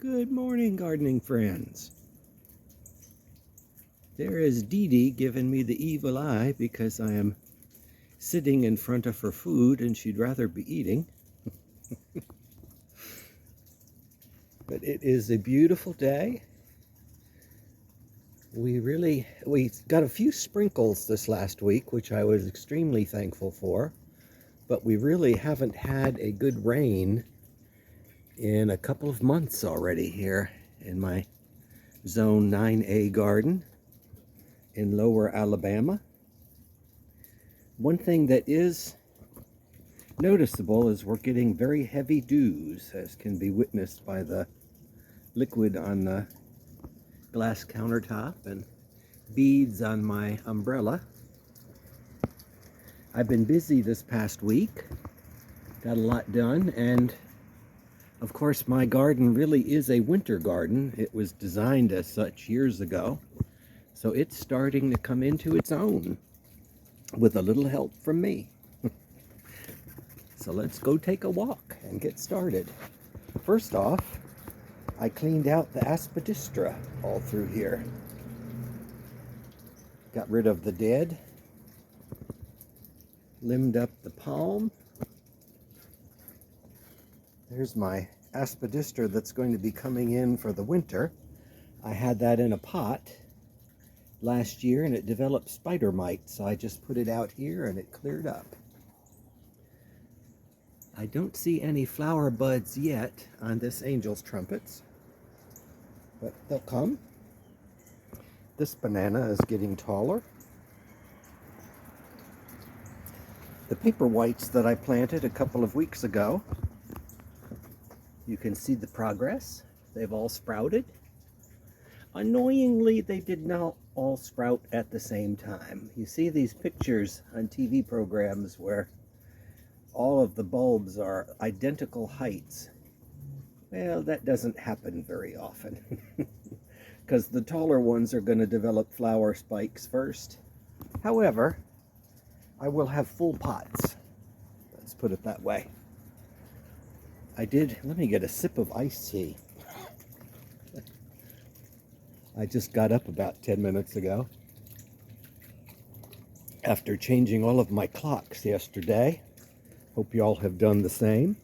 Good morning, gardening friends. There is Dee Dee giving me the evil eye because I am sitting in front of her food and she'd rather be eating. But it is a beautiful day. We got a few sprinkles this last week, which I was extremely thankful for. But we really haven't had a good rain in a couple of months already here in my Zone 9A garden in Lower Alabama. One thing that is noticeable is we're getting very heavy dews, as can be witnessed by the liquid on the glass countertop and beads on my umbrella. I've been busy this past week, got a lot done, and of course my garden really is a winter garden. It was designed as such years ago, so it's starting to come into its own with a little help from me. So let's go take a walk and get started. First off, I cleaned out the aspidistra all through here. Got rid of the dead, limbed up the palm. There's my aspidistra that's going to be coming in for the winter. I had that in a pot last year and it developed spider mite, so I just put it out here and it cleared up. I don't see any flower buds yet on this angel's trumpets, but they'll come. This banana is getting taller. The paper whites that I planted a couple of weeks ago, you can see the progress. They've all sprouted. Annoyingly, they did not all sprout at the same time. You see these pictures on TV programs where all of the bulbs are identical heights. Well, that doesn't happen very often because the taller ones are going to develop flower spikes first. However, I will have full pots. Let's put it that way. Let me get a sip of iced tea. I just got up about 10 minutes ago after changing all of my clocks yesterday. Hope you all have done the same.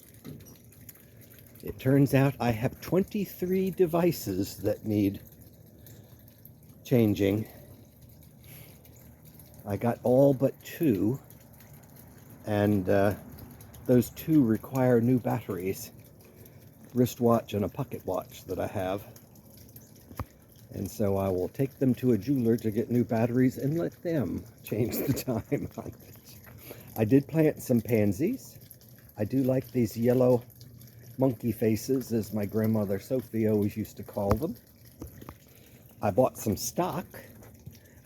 It turns out I have 23 devices that need changing. I got all but 2, and those 2 require new batteries. Wristwatch and a pocket watch that I have. And so I will take them to a jeweler to get new batteries and let them change the time on it. I did plant some pansies. I do like these yellow monkey faces, as my grandmother Sophie always used to call them. I bought some stock.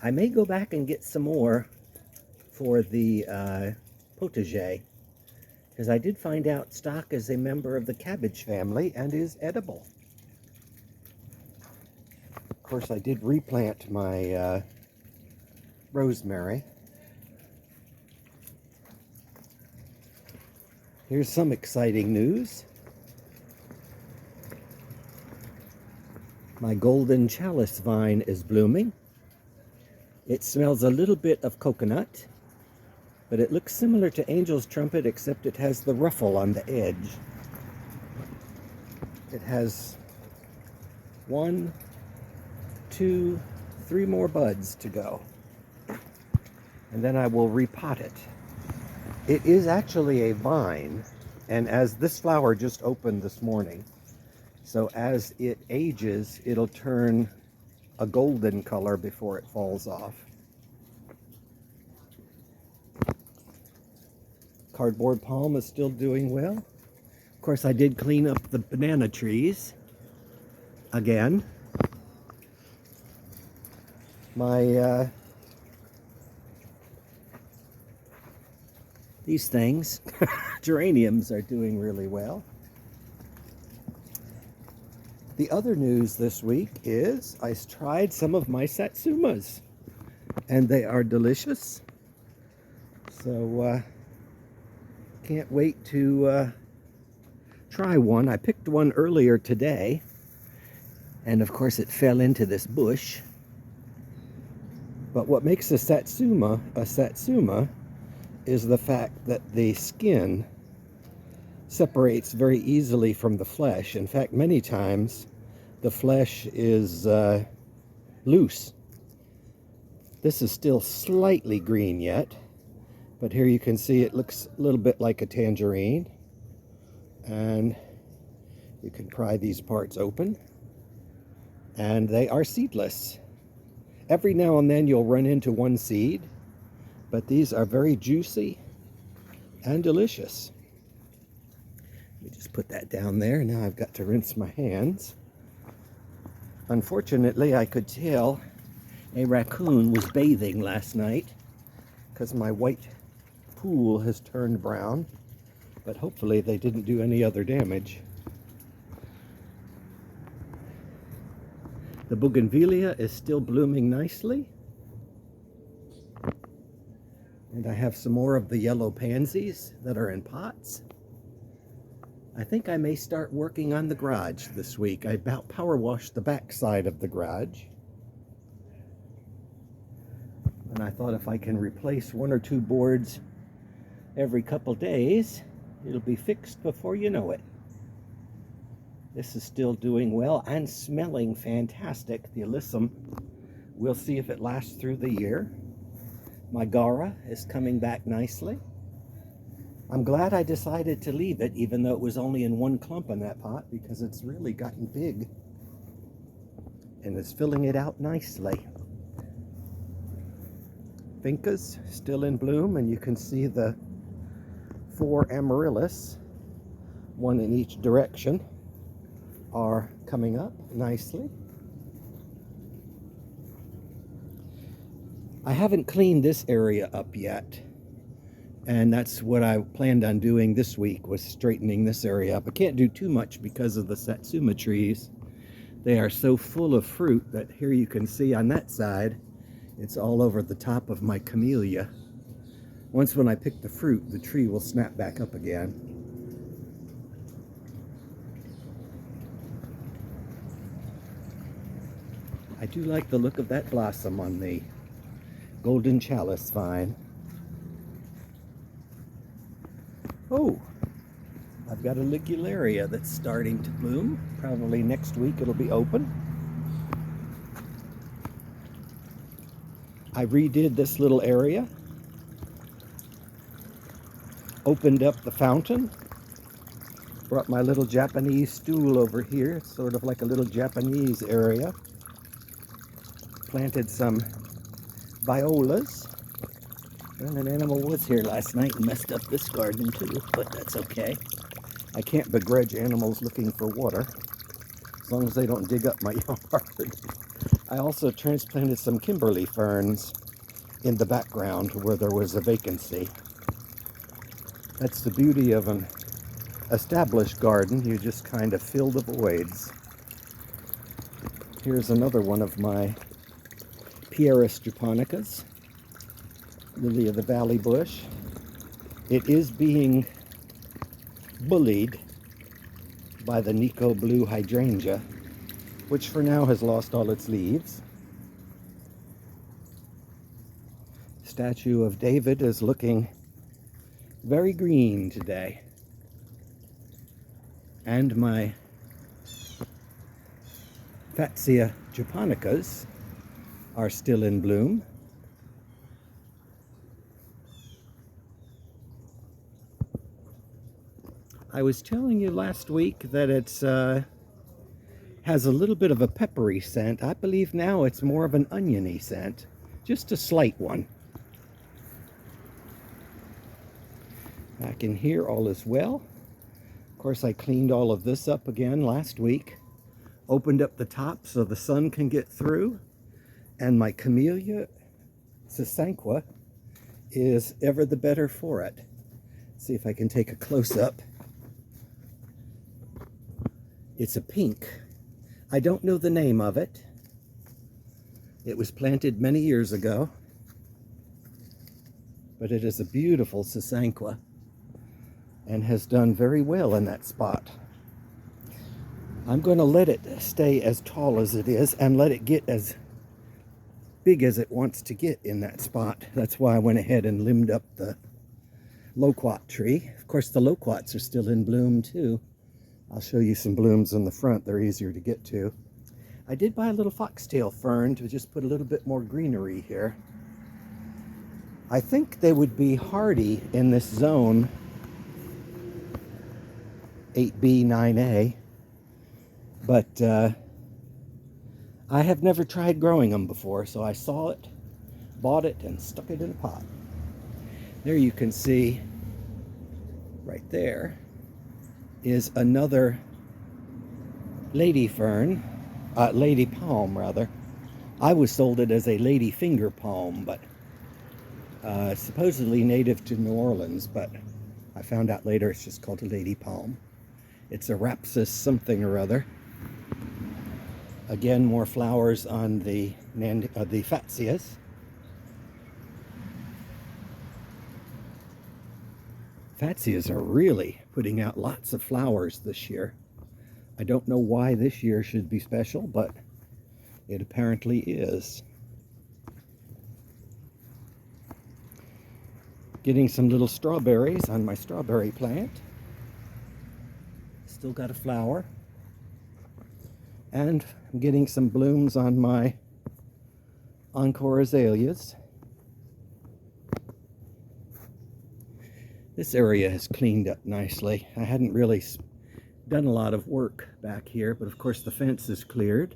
I may go back and get some more for the potager, because I did find out stock is a member of the cabbage family and is edible. Of course, I did replant my rosemary. Here's some exciting news. My golden chalice vine is blooming. It smells a little bit of coconut, but it looks similar to angel's trumpet, except it has the ruffle on the edge. It has 1, 2, 3 more buds to go, and then I will repot it. It is actually a vine, and as this flower just opened this morning, so as it ages, it'll turn a golden color before it falls off. Cardboard palm is still doing well. Of course, I did clean up the banana trees again. My these things, geraniums, are doing really well. The other news this week is I tried some of my Satsumas, and they are delicious. So can't wait to try one. I picked one earlier today And of course it fell into this bush. But what makes a Satsuma is the fact that the skin separates very easily from the flesh. In fact, many times the flesh is loose. This is still slightly green yet, but here you can see it looks a little bit like a tangerine. And you can pry these parts open, and they are seedless. Every now and then you'll run into one seed, but these are very juicy and delicious. Let me just put that down there. Now I've got to rinse my hands. Unfortunately, I could tell a raccoon was bathing last night because my white pool has turned brown, but hopefully they didn't do any other damage. The bougainvillea is still blooming nicely. And I have some more of the yellow pansies that are in pots. I think I may start working on the garage this week. I about power washed the back side of the garage. And I thought if I can replace 1 or 2 boards every couple days, it'll be fixed before you know it. This is still doing well and smelling fantastic, the alyssum. We'll see if it lasts through the year. My Gara is coming back nicely. I'm glad I decided to leave it, even though it was only in 1 clump in that pot, because it's really gotten big and it's filling it out nicely. Vincas still in bloom, and you can see the 4 amaryllis, 1 in each direction, are coming up nicely. I haven't cleaned this area up yet, and that's what I planned on doing this week, was straightening this area up. I can't do too much because of the Satsuma trees. They are so full of fruit that here you can see on that side, it's all over the top of my camellia. Once when I pick the fruit, the tree will snap back up again. I do like the look of that blossom on the golden chalice vine. Oh, I've got a ligularia that's starting to bloom. Probably next week it'll be open. I redid this little area, opened up the fountain, brought my little Japanese stool over here. It's sort of like a little Japanese area. Planted some violas. Well, an animal was here last night and messed up this garden too, but that's okay. I can't begrudge animals looking for water, as long as they don't dig up my yard. I also transplanted some Kimberly ferns in the background where there was a vacancy. That's the beauty of an established garden. You just kind of fill the voids. Here's another one of my Pieris japonicas, lily of the valley bush. It is being bullied by the Nico blue hydrangea, which for now has lost all its leaves. Statue of David is looking very green today. And my Fatsia japonicas are still in bloom. I was telling you last week that it's has a little bit of a peppery scent. I believe now it's more of an oniony scent, just a slight one. Back in here, all is well. Of course, I cleaned all of this up again last week, opened up the top so the sun can get through, and my camellia Sasanquas is ever the better for it. Let's see if I can take a close-up. It's a pink. I don't know the name of it. It was planted many years ago, but it is a beautiful Sasanquas and has done very well in that spot. I'm going to let it stay as tall as it is and let it get as big as it wants to get in that spot. That's why I went ahead and limbed up the loquat tree. Of course, the loquats are still in bloom too. I'll show you some blooms in the front. They're easier to get to. I did buy a little foxtail fern to just put a little bit more greenery here. I think they would be hardy in this zone 8B, 9A, but I have never tried growing them before, so I saw it, bought it, and stuck it in a pot. There you can see, right there, is another lady fern, lady palm rather. I was sold it as a lady finger palm, but supposedly native to New Orleans, but I found out later it's just called a lady palm. It's a Rapsis something or other. Again, more flowers on the Fatsias. Fatsias are really putting out lots of flowers this year. I don't know why this year should be special, but it apparently is. Getting some little strawberries on my strawberry plant. Still got a flower. And I'm getting some blooms on my encore azaleas. This area has cleaned up nicely. I hadn't really done a lot of work back here, but of course the fence is cleared.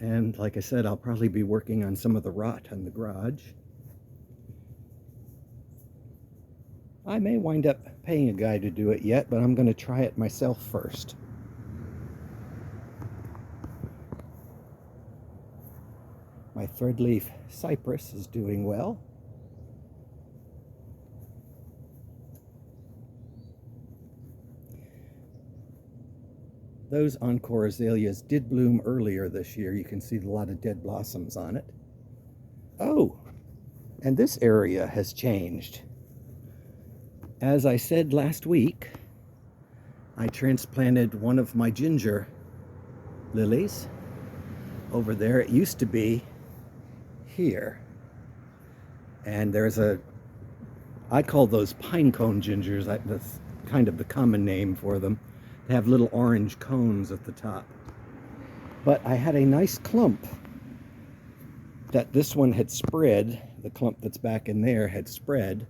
And like I said, I'll probably be working on some of the rot in the garage. I may wind up paying a guy to do it yet, but I'm going to try it myself first. My threadleaf cypress is doing well. Those encore azaleas did bloom earlier this year. You can see a lot of dead blossoms on it. Oh, and this area has changed. As I said last week, I transplanted one of my ginger lilies over there. It used to be here. And there's I call those pine cone gingers. That's kind of the common name for them. They have little orange cones at the top. But I had a nice clump that this one had spread, the clump that's back in there had spread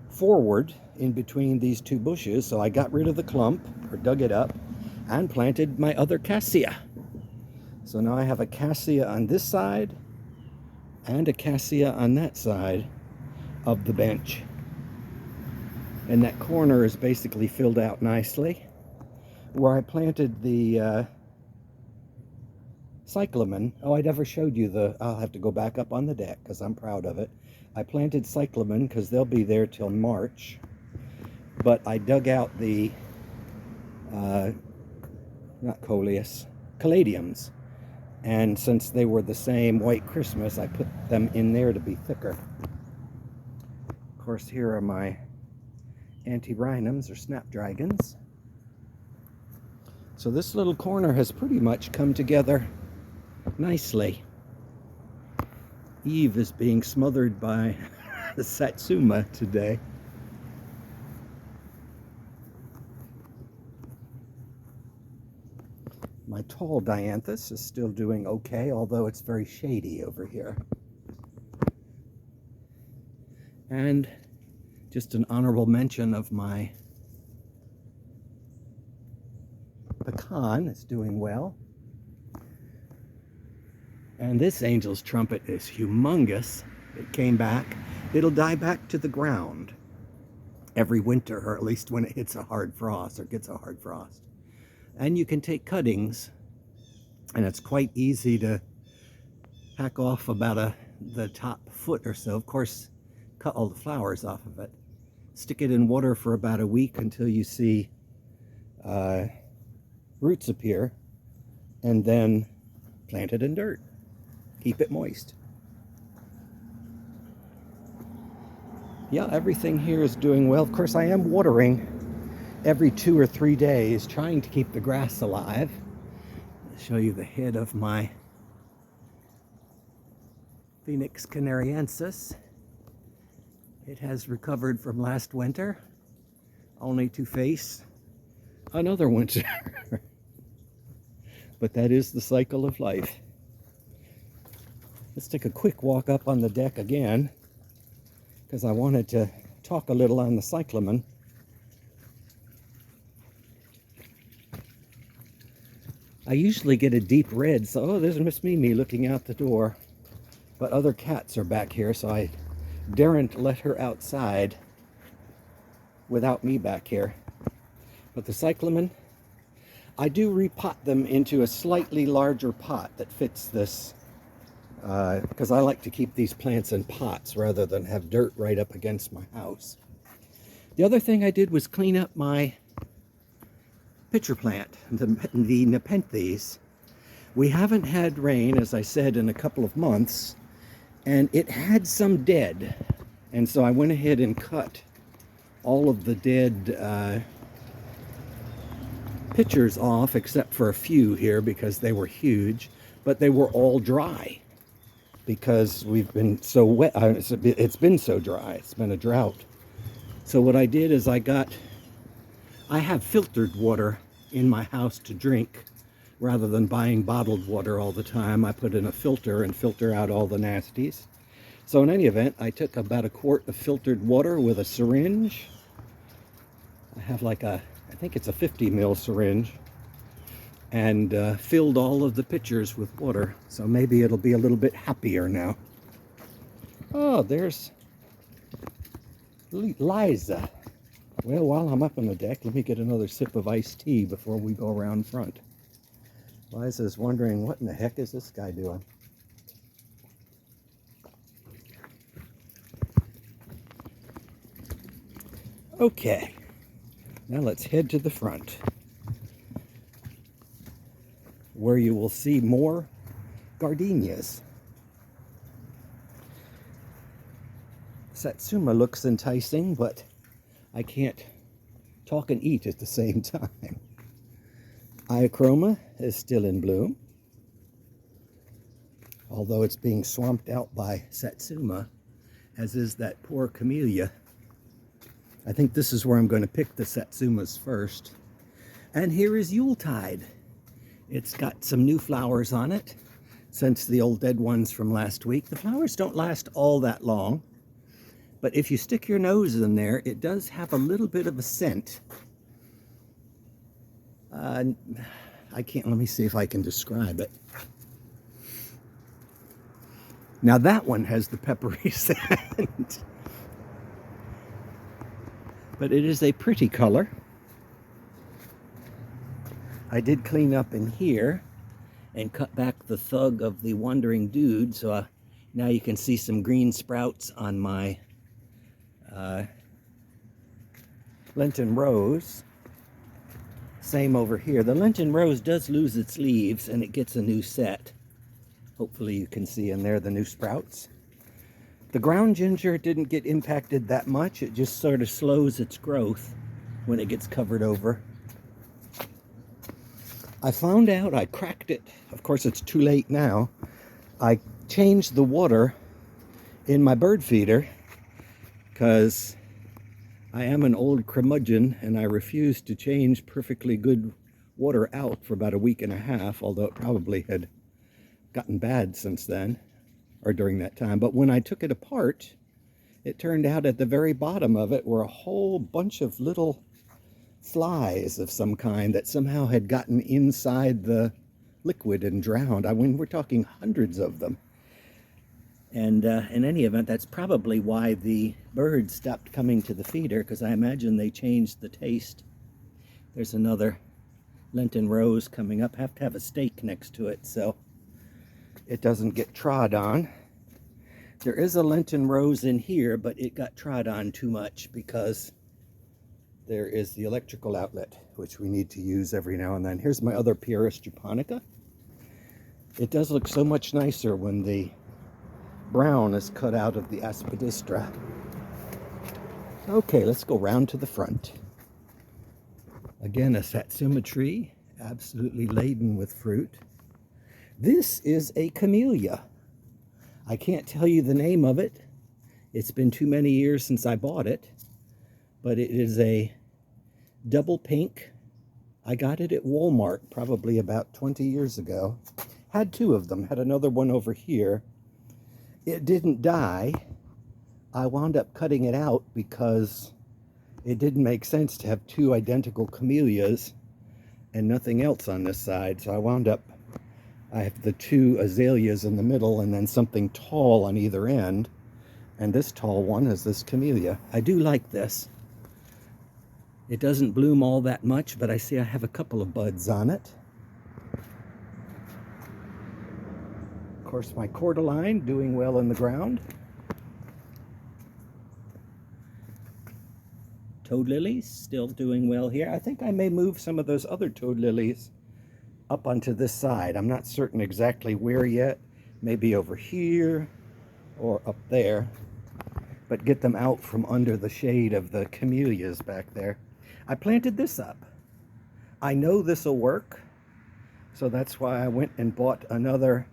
forward in between these two bushes, so I got rid of the clump, or dug it up, and planted my other cassia. So now I have a cassia on this side and a cassia on that side of the bench. And that corner is basically filled out nicely. Where I planted the cyclamen, oh, I never showed you I'll have to go back up on the deck because I'm proud of it. I planted cyclamen because they'll be there till March, but I dug out the, not coleus, caladiums, and since they were the same white Christmas, I put them in there to be thicker. Of course, here are my antirrhinums or snapdragons. So this little corner has pretty much come together nicely. Eve is being smothered by the Satsuma today. My tall dianthus is still doing okay, although it's very shady over here. And just an honorable mention of my pecan is doing well. And this angel's trumpet is humongous. It came back. It'll die back to the ground every winter, or at least when it hits a hard frost or gets a hard frost. And you can take cuttings, and it's quite easy to hack off about the top foot or so. Of course, cut all the flowers off of it. Stick it in water for about a week until you see roots appear, and then plant it in dirt. Keep it moist. Yeah, everything here is doing well. Of course, I am watering every 2 or 3 days, trying to keep the grass alive. I'll show you the head of my Phoenix canariensis. It has recovered from last winter, only to face another winter. But that is the cycle of life. Let's take a quick walk up on the deck again, because I wanted to talk a little on the cyclamen. I usually get a deep red, so oh, there's Miss Mimi looking out the door. But other cats are back here, so I daren't let her outside without me back here. But the cyclamen, I do repot them into a slightly larger pot that fits this, because I like to keep these plants in pots rather than have dirt right up against my house. The other thing I did was clean up my pitcher plant, the nepenthes. We haven't had rain, as I said, in a couple of months, and it had some dead. And so I went ahead and cut all of the dead pitchers off, except for a few here because they were huge, but they were all dry because we've been so wet. It's been so dry. It's been a drought. So what I did is I have filtered water in my house to drink rather than buying bottled water all the time. I put in a filter and filter out all the nasties. So in any event, I took about a quart of filtered water with a syringe. I have like I think it's a 50 ml syringe, and filled all of the pitchers with water. So maybe it'll be a little bit happier now. Oh, there's Liza. Well, while I'm up on the deck, let me get another sip of iced tea before we go around front. Liza's wondering, what in the heck is this guy doing? Okay, now let's head to the front, where you will see more gardenias. Satsuma looks enticing, but I can't talk and eat at the same time. Iochroma is still in bloom, although it's being swamped out by Satsuma, as is that poor camellia. I think this is where I'm going to pick the Satsumas first. And here is Yuletide. It's got some new flowers on it since the old dead ones from last week. The flowers don't last all that long, but if you stick your nose in there, it does have a little bit of a scent. Let me see if I can describe it. Now that one has the peppery scent. But it is a pretty color. I did clean up in here and cut back the thug of the wandering dude, so now you can see some green sprouts on my Lenten rose. Same over here. The Lenten rose does lose its leaves and it gets a new set. Hopefully you can see in there the new sprouts. The ground ginger didn't get impacted that much. It just sort of slows its growth when it gets covered over. I found out, I cracked it. Of course, it's too late now. I changed the water in my bird feeder because I am an old curmudgeon and I refused to change perfectly good water out for about a week and a half, although it probably had gotten bad since then, or during that time. But when I took it apart, it turned out at the very bottom of it were a whole bunch of little flies of some kind that somehow had gotten inside the liquid and drowned. I mean, we're talking hundreds of them. And in any event, that's probably why the birds stopped coming to the feeder, because I imagine they changed the taste. There's another Lenten rose coming up. I have to have a stake next to it so it doesn't get trod on. There is a Lenten rose in here, but it got trod on too much because there is the electrical outlet, which we need to use every now and then. Here's my other Pieris japonica. It does look so much nicer when the brown is cut out of the aspidistra. Okay, let's go round to the front. Again, a Satsuma tree, absolutely laden with fruit. This is a camellia. I can't tell you the name of it. It's been too many years since I bought it, but it is a double pink. I got it at Walmart probably about 20 years ago. Had two of them, had another one over here. It didn't die. I wound up cutting it out because it didn't make sense to have two identical camellias and nothing else on this side. So I have the two azaleas in the middle and then something tall on either end. And this tall one is this camellia. I do like this. It doesn't bloom all that much, but I see I have a couple of buds on it. Of course, my cordyline doing well in the ground. Toad lilies still doing well here. I think I may move some of those other toad lilies up onto this side. I'm not certain exactly where yet. Maybe over here or up there. But get them out from under the shade of the camellias back there. I planted this up. I know this will work. So that's why I went and bought another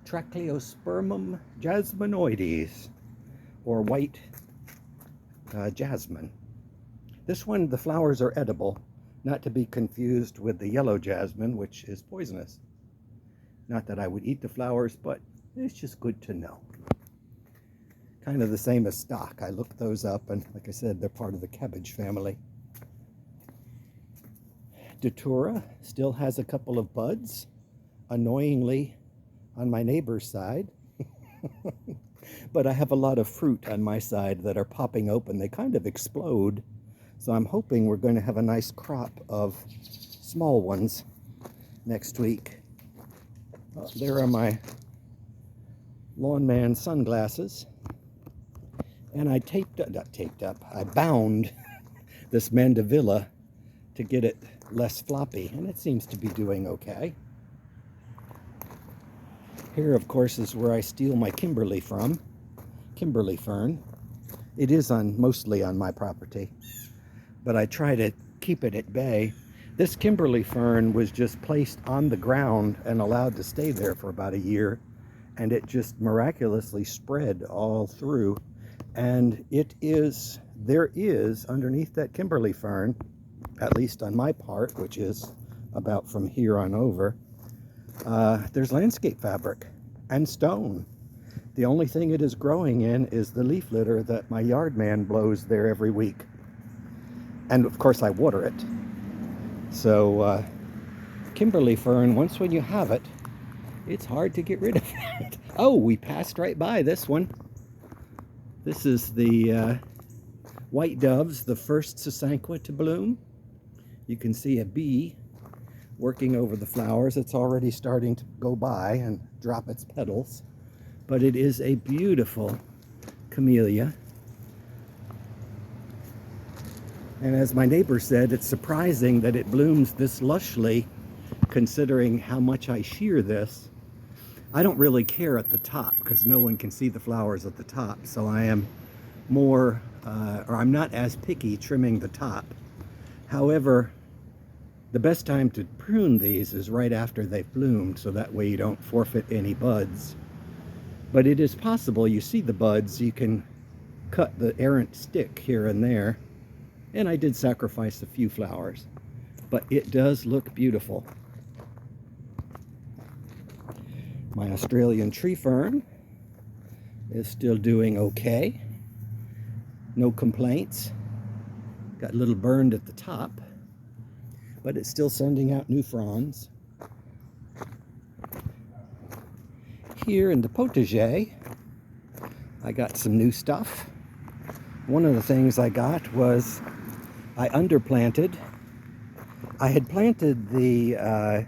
Trachyospermum jasminoides, or white jasmine. This one, the flowers are edible, not to be confused with the yellow jasmine, which is poisonous. Not that I would eat the flowers, but it's just good to know. Kind of the same as stock. I looked those up, and like I said, they're part of the cabbage family. Datura still has a couple of buds, annoyingly on my neighbor's side. But I have a lot of fruit on my side that are popping open. They kind of explode. So I'm hoping we're going to have a nice crop of small ones next week. There are my lawn man sunglasses. And I I bound this mandevilla to get it less floppy, and it seems to be doing okay. Here, of course, is where I steal my Kimberly from, Kimberly fern. It is mostly on my property, but I try to keep it at bay. This Kimberly fern was just placed on the ground and allowed to stay there for about a year, and it just miraculously spread all through. And there is underneath that Kimberly fern, at least on my part, which is about from here on over, there's landscape fabric and stone. The only thing it is growing in is the leaf litter that my yard man blows there every week. And of course I water it. So Kimberly fern, once when you have it, it's hard to get rid of it. Oh, we passed right by this one. This is the white doves, the first Sasanquas to bloom. You can see a bee working over the flowers. It's already starting to go by and drop its petals. But it is a beautiful camellia. And as my neighbor said, it's surprising that it blooms this lushly, considering how much I shear this. I don't really care at the top because no one can see the flowers at the top. So I am I'm not as picky trimming the top. However, the best time to prune these is right after they've bloomed, so that way you don't forfeit any buds. But it is possible, you see the buds, you can cut the errant stick here and there. And I did sacrifice a few flowers, but it does look beautiful. My Australian tree fern is still doing okay. No complaints. Got a little burned at the top, but it's still sending out new fronds. Here in the potager, I got some new stuff. One of the things I got was I underplanted. I had planted the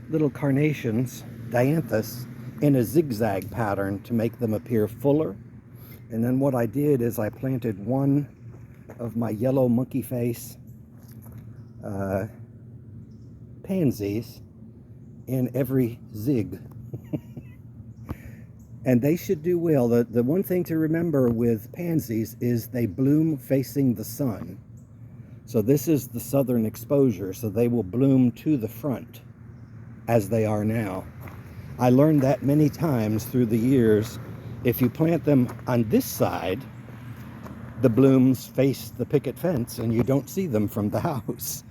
little carnations, dianthus, in a zigzag pattern to make them appear fuller. And then what I did is I planted one of my yellow monkey face pansies in every zig. And they should do well. The one thing to remember with pansies is they bloom facing the sun. So this is the southern exposure, so they will bloom to the front as they are now. I learned that many times through the years. If you plant them on this side, the blooms face the picket fence and you don't see them from the house.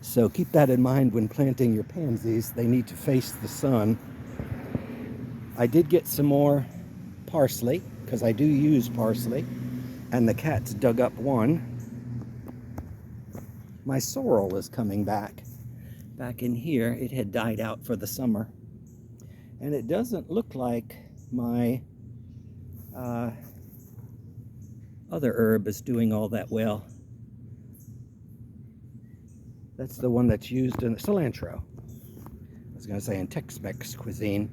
So keep that in mind when planting your pansies. They need to face the sun. I did get some more parsley, because I do use parsley, and the cats dug up one. My sorrel is coming back. Back in here, it had died out for the summer. And it doesn't look like my other herb is doing all that well. That's the one that's used in cilantro. I was going to say in Tex-Mex cuisine.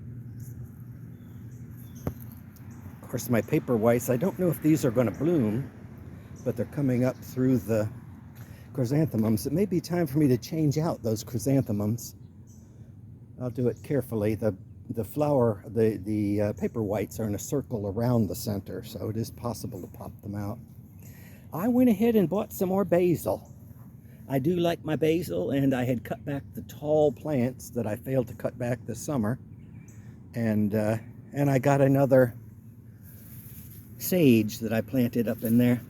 Of course, my paper whites, I don't know if these are going to bloom, but they're coming up through the chrysanthemums. It may be time for me to change out those chrysanthemums. I'll do it carefully. The flower, the paper whites are in a circle around the center, so it is possible to pop them out. I went ahead and bought some more basil. I do like my basil, and I had cut back the tall plants that I failed to cut back this summer, and I got another sage that I planted up in there,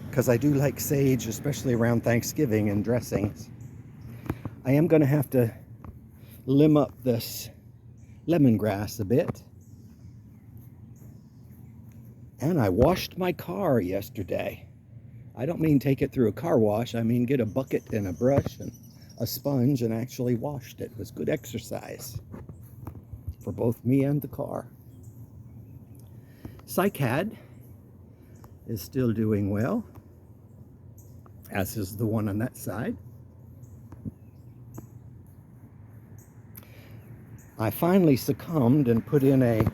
because I do like sage, especially around Thanksgiving and dressings. I am going to have to limb up this lemongrass a bit. And I washed my car yesterday. I don't mean take it through a car wash. I mean get a bucket and a brush and a sponge and actually washed it. It was good exercise for both me and the car. Cycad is still doing well, as is the one on that side. I finally succumbed and put in a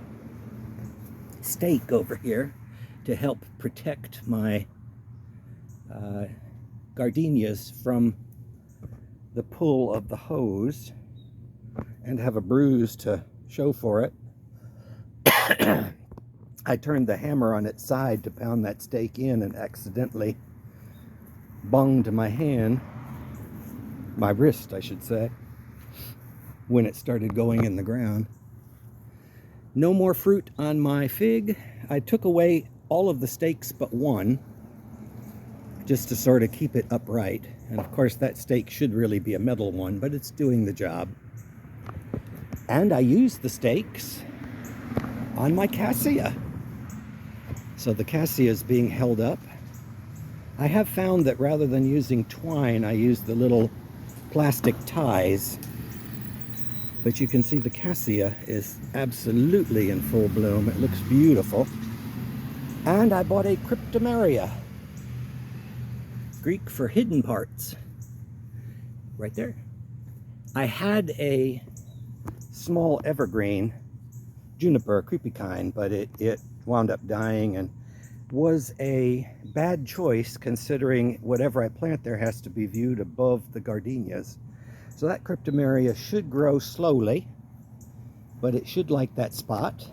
stake over here to help protect my gardenias from the pull of the hose, and have a bruise to show for it. I turned the hammer on its side to pound that stake in and accidentally bunged my hand, my wrist I should say, when it started going in the ground. No more fruit on my fig. I took away all of the stakes but one, just to sort of keep it upright. And of course that stake should really be a metal one, but it's doing the job. And I used the stakes on my cassia. So the cassia is being held up. I have found that rather than using twine, I use the little plastic ties. But you can see the cassia is absolutely in full bloom. It looks beautiful. And I bought a cryptomeria, Greek for hidden parts, right there. I had a small evergreen juniper, a creepy kind, but it wound up dying and was a bad choice, considering whatever I plant there has to be viewed above the gardenias. So that cryptomeria should grow slowly, but it should like that spot.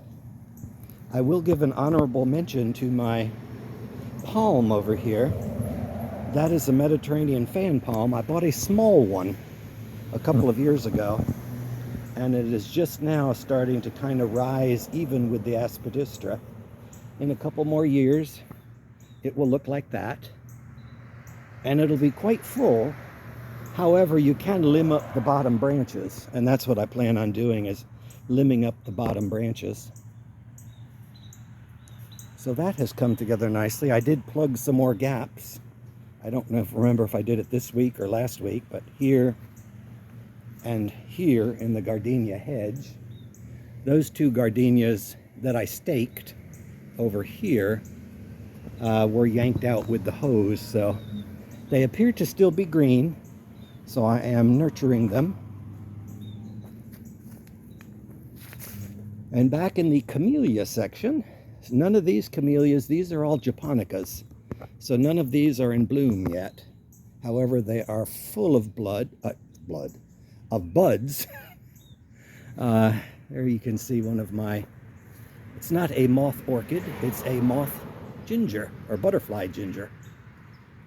I will give an honorable mention to my palm over here. That is a Mediterranean fan palm. I bought a small one a couple of years ago, and it is just now starting to kind of rise even with the aspidistra. In a couple more years, it will look like that, and it'll be quite full. However, you can limb up the bottom branches, and that's what I plan on doing, is limbing up the bottom branches. So that has come together nicely. I did plug some more gaps. I don't remember if I did it this week or last week, but here and here in the gardenia hedge, those two gardenias that I staked over here were yanked out with the hose, so they appear to still be green. So I am nurturing them. And back in the camellia section, none of these camellias, these are all japonicas. So none of these are in bloom yet. However, they are full of of buds. There you can see one of my, it's not a moth orchid, it's a moth ginger, or butterfly ginger.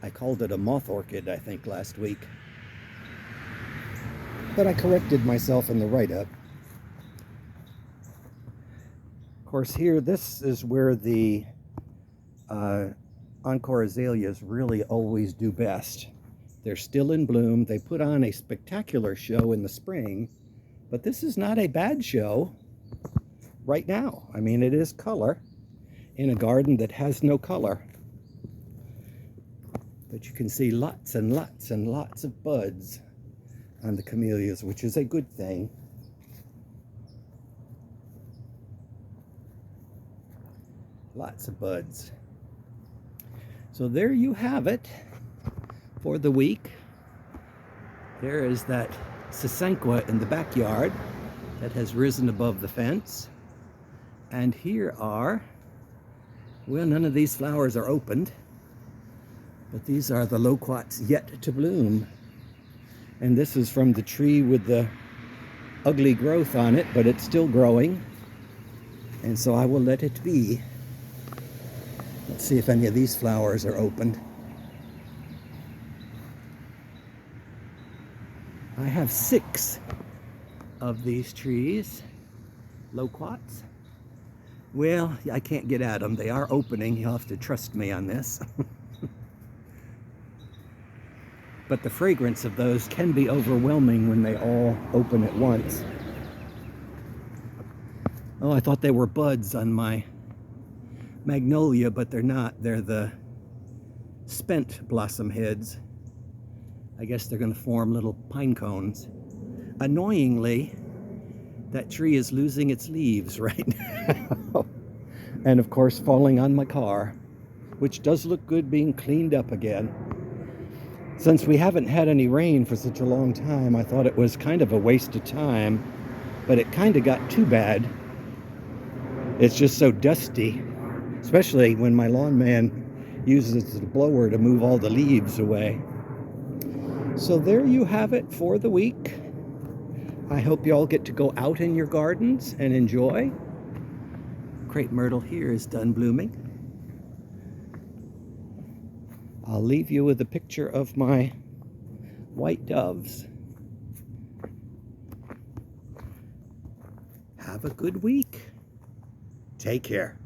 I called it a moth orchid, I think, last week. But I corrected myself in the write-up. Of course, here, this is where the Encore azaleas really always do best. They're still in bloom. They put on a spectacular show in the spring, but this is not a bad show right now. I mean, it is color in a garden that has no color. But you can see lots and lots and lots of buds on the camellias, which is a good thing. Lots of buds. So there you have it for the week. There is that Sasanquas in the backyard that has risen above the fence. And here are, well, none of these flowers are opened, but these are the loquats yet to bloom. And this is from the tree with the ugly growth on it, but it's still growing. And so I will let it be. Let's see if any of these flowers are opened. I have 6 of these trees, loquats. Well, I can't get at them. They are opening. You'll have to trust me on this. But the fragrance of those can be overwhelming when they all open at once. Oh, I thought they were buds on my magnolia, but they're not. They're the spent blossom heads. I guess they're going to form little pine cones. Annoyingly, that tree is losing its leaves right now. And of course, falling on my car, which does look good being cleaned up again. Since we haven't had any rain for such a long time, I thought it was kind of a waste of time, but it kind of got too bad. It's just so dusty, especially when my lawn man uses the blower to move all the leaves away. So there you have it for the week. I hope you all get to go out in your gardens and enjoy. Crepe myrtle here is done blooming. I'll leave you with a picture of my white doves. Have a good week. Take care.